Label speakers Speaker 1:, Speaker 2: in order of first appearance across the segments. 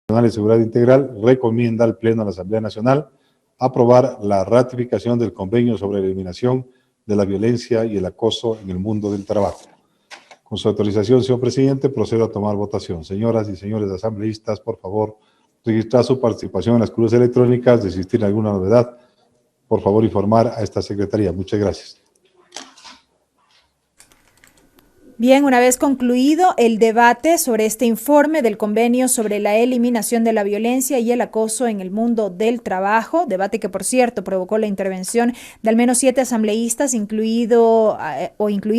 Speaker 1: de Seguridad Integral recomienda al Pleno de la Asamblea Nacional aprobar la ratificación del convenio sobre la eliminación de la violencia y el acoso en el mundo del trabajo. Con su autorización, señor presidente, procedo a tomar votación. Señoras y señores asambleístas, por favor, registrar su participación en las curules electrónicas. De existir alguna novedad, por favor, informar a esta secretaría. Muchas gracias.
Speaker 2: Bien, una vez concluido el debate sobre este informe del convenio sobre la eliminación de la violencia y el acoso en el mundo del trabajo, debate que, por cierto, provocó la intervención de al menos 7 asambleístas, incluida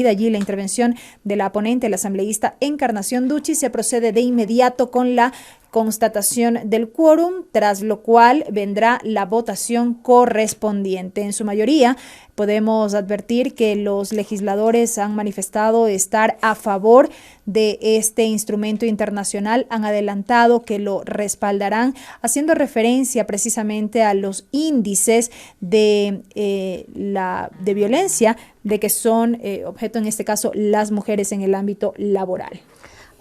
Speaker 2: allí la intervención de la ponente, la asambleísta Encarnación Ducci, se procede de inmediato con la constatación del quórum, tras lo cual vendrá la votación correspondiente. En su mayoría, podemos advertir que los legisladores han manifestado estar a favor de este instrumento internacional, han adelantado que lo respaldarán, haciendo referencia precisamente a los índices de violencia de que son objeto, en este caso, las mujeres en el ámbito laboral.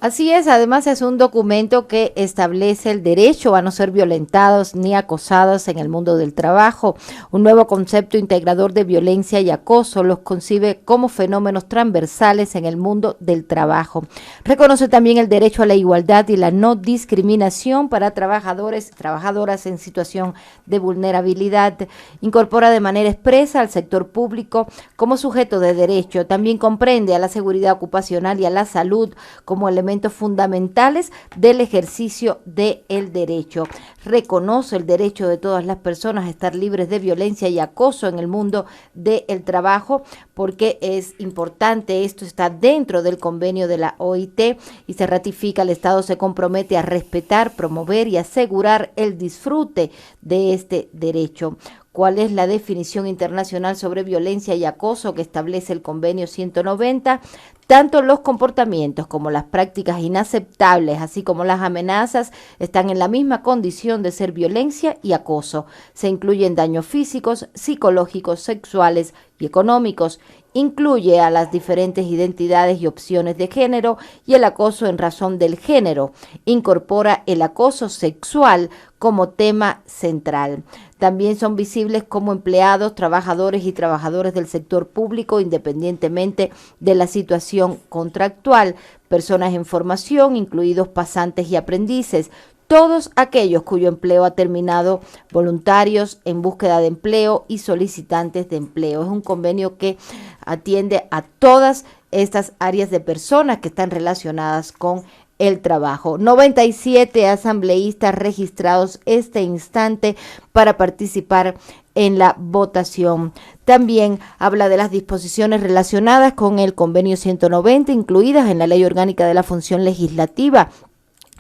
Speaker 3: Así es, además es un documento que establece el derecho a no ser violentados ni acosados en el mundo del trabajo. Un nuevo concepto integrador de violencia y acoso los concibe como fenómenos transversales en el mundo del trabajo. Reconoce también el derecho a la igualdad y la no discriminación para trabajadores y trabajadoras en situación de vulnerabilidad. Incorpora de manera expresa al sector público como sujeto de derecho. También comprende a la seguridad ocupacional y a la salud como elementos fundamentales del ejercicio del derecho. Reconoce el derecho de todas las personas a estar libres de violencia y acoso en el mundo del trabajo, porque es importante, esto está dentro del convenio de la OIT y se ratifica, el Estado se compromete a respetar, promover y asegurar el disfrute de este derecho. ¿Cuál es la definición internacional sobre violencia y acoso que establece el convenio 190? Tanto los comportamientos como las prácticas inaceptables, así como las amenazas, están en la misma condición de ser violencia y acoso. Se incluyen daños físicos, psicológicos, sexuales y económicos. Incluye a las diferentes identidades y opciones de género y el acoso en razón del género. Incorpora el acoso sexual como tema central. También son visibles como empleados, trabajadores y trabajadores del sector público, independientemente de la situación contractual, personas en formación, incluidos pasantes y aprendices, todos aquellos cuyo empleo ha terminado, voluntarios en búsqueda de empleo y solicitantes de empleo. Es un convenio que atiende a todas estas áreas de personas que están relacionadas con el trabajo. 97 asambleístas registrados este instante para participar en la votación. También habla de las disposiciones relacionadas con el convenio 190, incluidas en la Ley Orgánica de la Función Legislativa.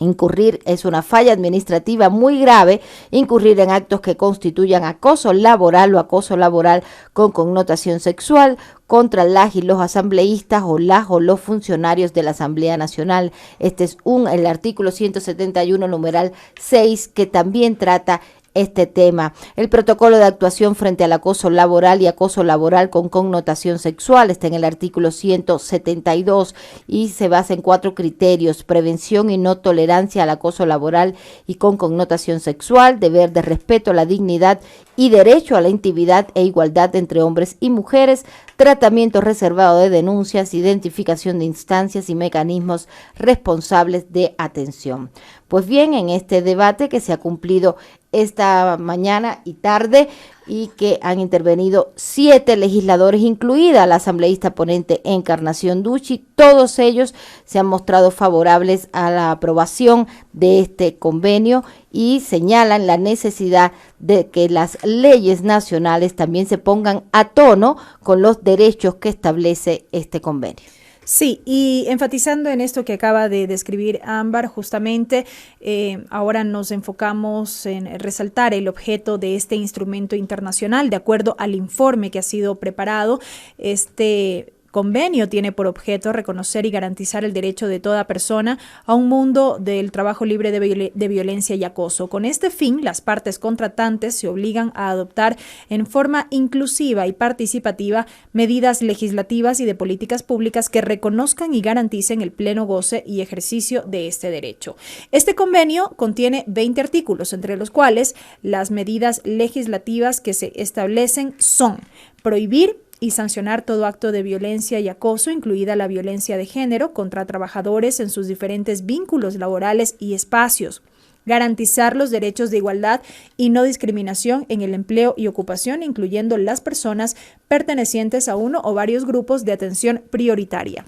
Speaker 3: Incurrir es una falla administrativa muy grave, incurrir en actos que constituyan acoso laboral o acoso laboral con connotación sexual contra las y los asambleístas o las o los funcionarios de la Asamblea Nacional. Este es el artículo 171, numeral 6, que también trata este tema. El protocolo de actuación frente al acoso laboral y acoso laboral con connotación sexual está en el artículo 172 y se basa en 4 criterios: prevención y no tolerancia al acoso laboral y con connotación sexual, deber de respeto a la dignidad y derecho a la intimidad e igualdad entre hombres y mujeres, tratamiento reservado de denuncias, identificación de instancias y mecanismos responsables de atención. Pues bien, en este debate que se ha cumplido esta mañana y tarde y que han intervenido 7 legisladores, incluida la asambleísta ponente Encarnación Ducci, todos ellos se han mostrado favorables a la aprobación de este convenio y señalan la necesidad de que las leyes nacionales también se pongan a tono con los derechos que establece este convenio.
Speaker 2: Sí, y enfatizando en esto que acaba de describir Ámbar, justamente ahora nos enfocamos en resaltar el objeto de este instrumento internacional. De acuerdo al informe que ha sido preparado, este convenio tiene por objeto reconocer y garantizar el derecho de toda persona a un mundo del trabajo libre de violencia y acoso. Con este fin, las partes contratantes se obligan a adoptar en forma inclusiva y participativa medidas legislativas y de políticas públicas que reconozcan y garanticen el pleno goce y ejercicio de este derecho. Este convenio contiene 20 artículos, entre los cuales las medidas legislativas que se establecen son prohibir y sancionar todo acto de violencia y acoso, incluida la violencia de género, contra trabajadores en sus diferentes vínculos laborales y espacios. Garantizar los derechos de igualdad y no discriminación en el empleo y ocupación, incluyendo las personas pertenecientes a uno o varios grupos de atención prioritaria.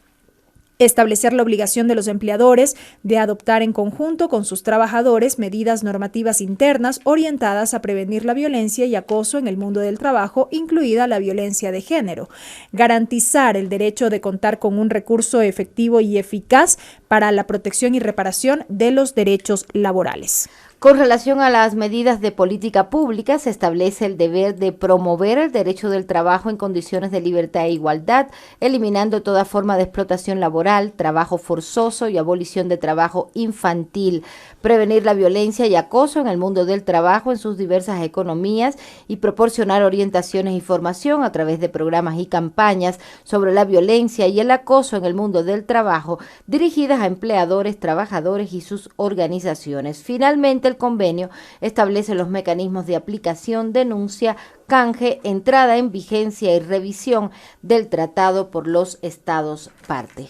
Speaker 2: Establecer la obligación de los empleadores de adoptar en conjunto con sus trabajadores medidas normativas internas orientadas a prevenir la violencia y acoso en el mundo del trabajo, incluida la violencia de género. Garantizar el derecho de contar con un recurso efectivo y eficaz para la protección y reparación de los derechos laborales.
Speaker 3: Con relación a las medidas de política pública, se establece el deber de promover el derecho del trabajo en condiciones de libertad e igualdad, eliminando toda forma de explotación laboral, trabajo forzoso y abolición de trabajo infantil, prevenir la violencia y acoso en el mundo del trabajo en sus diversas economías y proporcionar orientaciones y formación a través de programas y campañas sobre la violencia y el acoso en el mundo del trabajo dirigidas a empleadores, trabajadores y sus organizaciones. Finalmente, el convenio establece los mecanismos de aplicación, denuncia, canje, entrada en vigencia y revisión del tratado por los Estados parte.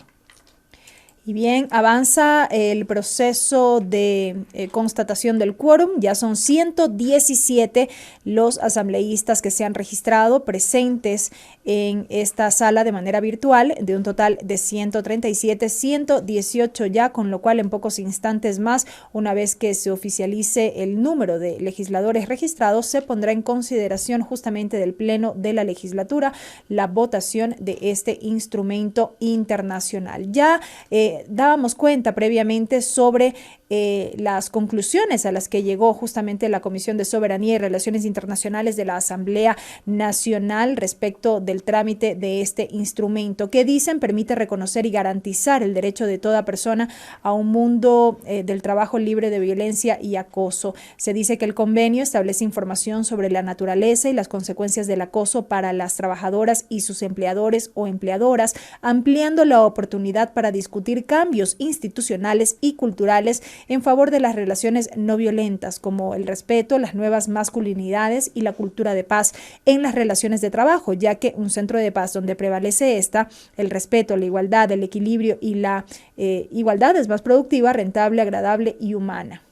Speaker 2: Y bien, avanza el proceso de constatación del quórum. Ya son 117 los asambleístas que se han registrado presentes en esta sala de manera virtual, de un total de 137, 118 ya, con lo cual en pocos instantes más, una vez que se oficialice el número de legisladores registrados, se pondrá en consideración justamente del Pleno de la Legislatura la votación de este instrumento internacional. Ya dábamos cuenta previamente sobre las conclusiones a las que llegó justamente la Comisión de Soberanía y Relaciones Internacionales de la Asamblea Nacional respecto del trámite de este instrumento, que dicen permite reconocer y garantizar el derecho de toda persona a un mundo del trabajo libre de violencia y acoso. Se dice que el convenio establece información sobre la naturaleza y las consecuencias del acoso para las trabajadoras y sus empleadores o empleadoras, ampliando la oportunidad para discutir cambios institucionales y culturales en favor de las relaciones no violentas, como el respeto, las nuevas masculinidades y la cultura de paz en las relaciones de trabajo, ya que un centro de paz donde prevalece el respeto, la igualdad, el equilibrio y la igualdad es más productiva, rentable, agradable y humana.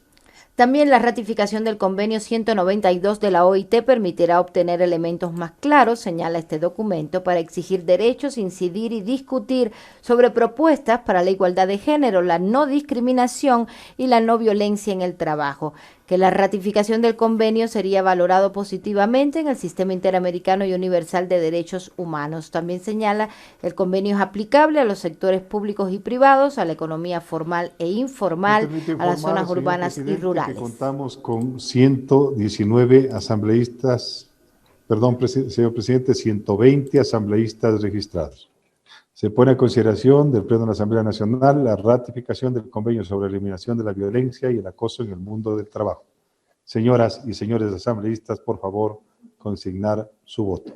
Speaker 3: También la ratificación del convenio 192 de la OIT permitirá obtener elementos más claros, señala este documento, para exigir derechos, incidir y discutir sobre propuestas para la igualdad de género, la no discriminación y la no violencia en el trabajo. Que la ratificación del convenio sería valorado positivamente en el Sistema Interamericano y Universal de Derechos Humanos. También señala el convenio es aplicable a los sectores públicos y privados, a la economía formal e informal, a las zonas urbanas y rurales.
Speaker 1: Que contamos con 119 asambleístas, señor presidente, 120 asambleístas registrados. Se pone a consideración del Pleno de la Asamblea Nacional la ratificación del convenio sobre la eliminación de la violencia y el acoso en el mundo del trabajo. Señoras y señores asambleístas, por favor, consignar su voto.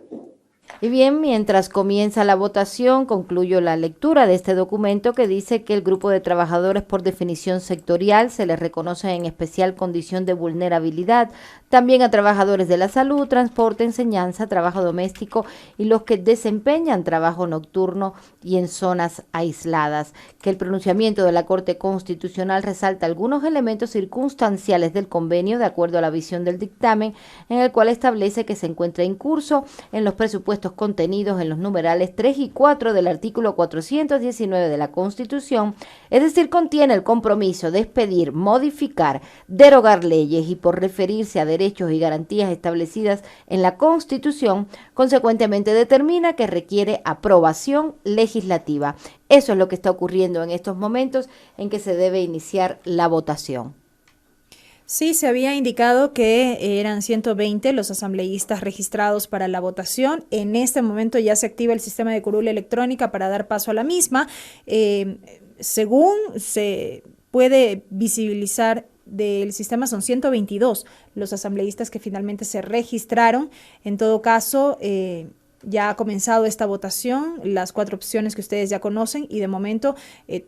Speaker 3: Y bien, mientras comienza la votación, concluyo la lectura de este documento que dice que el grupo de trabajadores por definición sectorial se les reconoce en especial condición de vulnerabilidad, también a trabajadores de la salud, transporte, enseñanza, trabajo doméstico y los que desempeñan trabajo nocturno y en zonas aisladas. Que el pronunciamiento de la Corte Constitucional resalta algunos elementos circunstanciales del convenio de acuerdo a la visión del dictamen, en el cual establece que se encuentra en curso en los presupuestos contenidos en los numerales 3 y 4 del artículo 419 de la Constitución, es decir, contiene el compromiso de expedir, modificar, derogar leyes y por referirse a derechos y garantías establecidas en la Constitución, consecuentemente determina que requiere aprobación legislativa. Eso es lo que está ocurriendo en estos momentos en que se debe iniciar la votación.
Speaker 2: Sí, se había indicado que eran 120 los asambleístas registrados para la votación. En este momento ya se activa el sistema de curul electrónica para dar paso a la misma. Según se puede visibilizar del sistema, son 122 los asambleístas que finalmente se registraron. En todo caso, ya ha comenzado esta votación, las 4 opciones que ustedes ya conocen, y de momento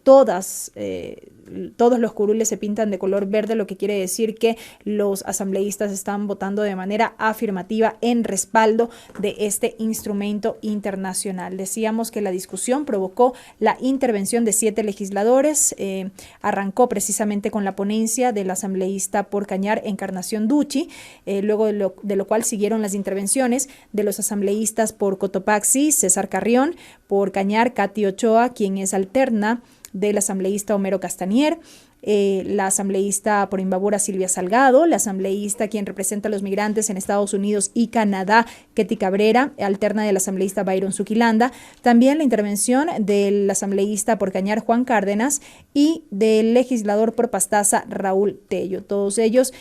Speaker 2: todos los curules se pintan de color verde, lo que quiere decir que los asambleístas están votando de manera afirmativa en respaldo de este instrumento internacional. Decíamos que la discusión provocó la intervención de 7 legisladores, arrancó precisamente con la ponencia del asambleísta por Cañar, Encarnación Ducci, luego de lo cual siguieron las intervenciones de los asambleístas por Cotopaxi, César Carrión, por Cañar, Katy Ochoa, quien es alterna del asambleísta Homero Castanier, la asambleísta por Imbabura, Silvia Salgado, la asambleísta quien representa a los migrantes en Estados Unidos y Canadá, Ketty Cabrera, alterna del asambleísta Byron Zuquilanda, también la intervención del asambleísta por Cañar, Juan Cárdenas, y del legislador por Pastaza, Raúl Tello. Todos ellos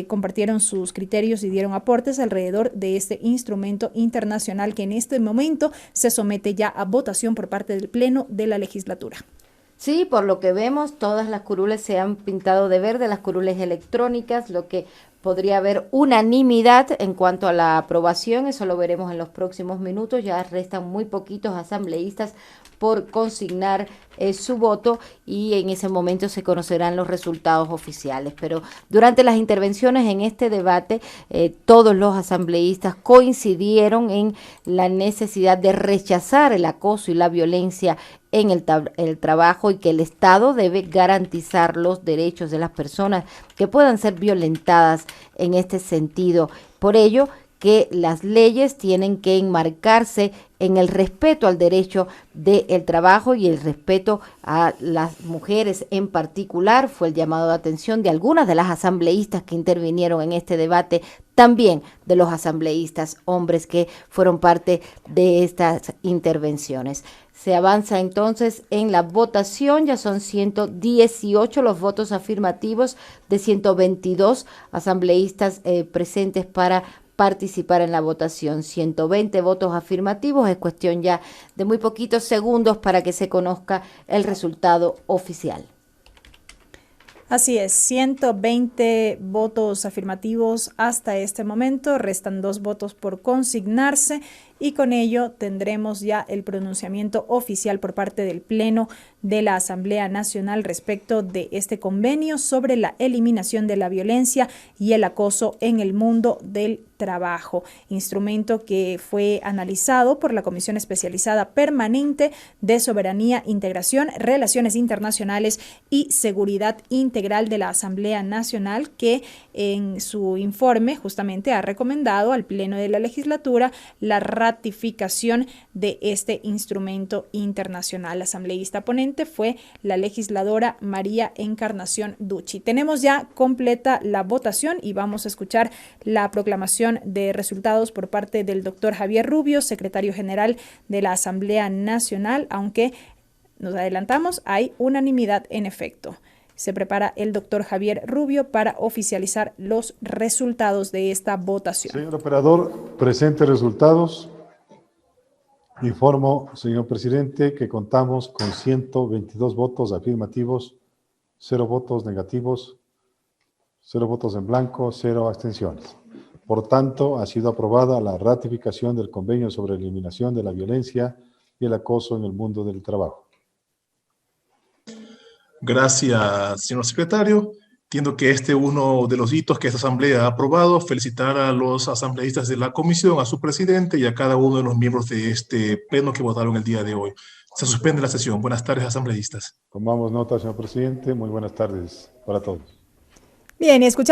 Speaker 2: compartieron sus criterios y dieron aportes alrededor de este instrumento internacional que en este momento se somete ya a votación por parte del Pleno de la legislatura.
Speaker 3: Sí, por lo que vemos, todas las curules se han pintado de verde, las curules electrónicas, lo que podría haber unanimidad en cuanto a la aprobación. Eso lo veremos en los próximos minutos. Ya restan muy poquitos asambleístas por consignar su voto, y en ese momento se conocerán los resultados oficiales. Pero durante las intervenciones en este debate, todos los asambleístas coincidieron en la necesidad de rechazar el acoso y la violencia en el trabajo, y que el Estado debe garantizar los derechos de las personas que puedan ser violentadas en este sentido. Por ello, que las leyes tienen que enmarcarse en el respeto al derecho del trabajo y el respeto a las mujeres en particular. Fue el llamado de atención de algunas de las asambleístas que intervinieron en este debate, también de los asambleístas hombres que fueron parte de estas intervenciones. Se avanza entonces en la votación, ya son 118 los votos afirmativos de 122 asambleístas presentes para participar en la votación. 120 votos afirmativos, es cuestión ya de muy poquitos segundos para que se conozca el resultado oficial.
Speaker 2: Así es, 120 votos afirmativos hasta este momento, restan 2 votos por consignarse, y con ello tendremos ya el pronunciamiento oficial por parte del Pleno de la Asamblea Nacional respecto de este convenio sobre la eliminación de la violencia y el acoso en el mundo del trabajo, instrumento que fue analizado por la Comisión Especializada Permanente de Soberanía, Integración, Relaciones Internacionales y Seguridad Integral de la Asamblea Nacional, que en su informe justamente ha recomendado al Pleno de la Legislatura la ratificación de este instrumento internacional. La asambleísta ponente fue la legisladora María Encarnación Ducci. Tenemos ya completa la votación y vamos a escuchar la proclamación de resultados por parte del doctor Javier Rubio, secretario general de la Asamblea Nacional, aunque nos adelantamos, hay unanimidad en efecto. Se prepara el doctor Javier Rubio para oficializar los resultados de esta votación.
Speaker 1: Señor operador, presente resultados. Informo, señor presidente, que contamos con 122 votos afirmativos, 0 votos negativos, 0 votos en blanco, 0 abstenciones. Por tanto, ha sido aprobada la ratificación del convenio sobre eliminación de la violencia y el acoso en el mundo del trabajo.
Speaker 4: Gracias, señor secretario. Entiendo que este es uno de los hitos que esta asamblea ha aprobado. Felicitar a los asambleístas de la comisión, a su presidente y a cada uno de los miembros de este pleno que votaron el día de hoy. Se suspende la sesión. Buenas tardes, asambleístas.
Speaker 1: Tomamos nota, señor presidente. Muy buenas tardes para todos.
Speaker 2: Bien, y escuchamos